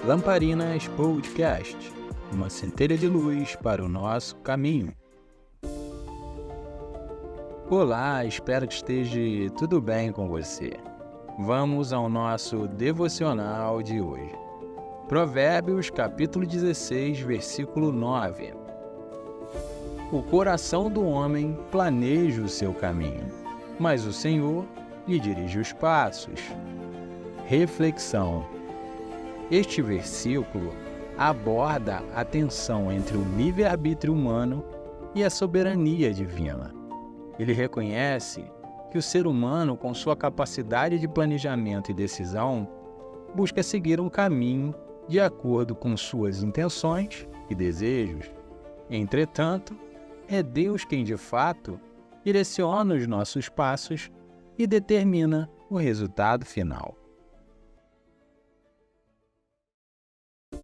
Lamparinas Podcast, uma centelha de luz para o nosso caminho. Olá, espero que esteja tudo bem com você. Vamos ao nosso devocional de hoje. Provérbios, capítulo 16, versículo 9. O coração do homem planeja o seu caminho, mas o Senhor lhe dirige os passos. Reflexão. Este versículo aborda a tensão entre o livre-arbítrio humano e a soberania divina. Ele reconhece que o ser humano, com sua capacidade de planejamento e decisão, busca seguir um caminho de acordo com suas intenções e desejos. Entretanto, é Deus quem, de fato, direciona os nossos passos e determina o resultado final.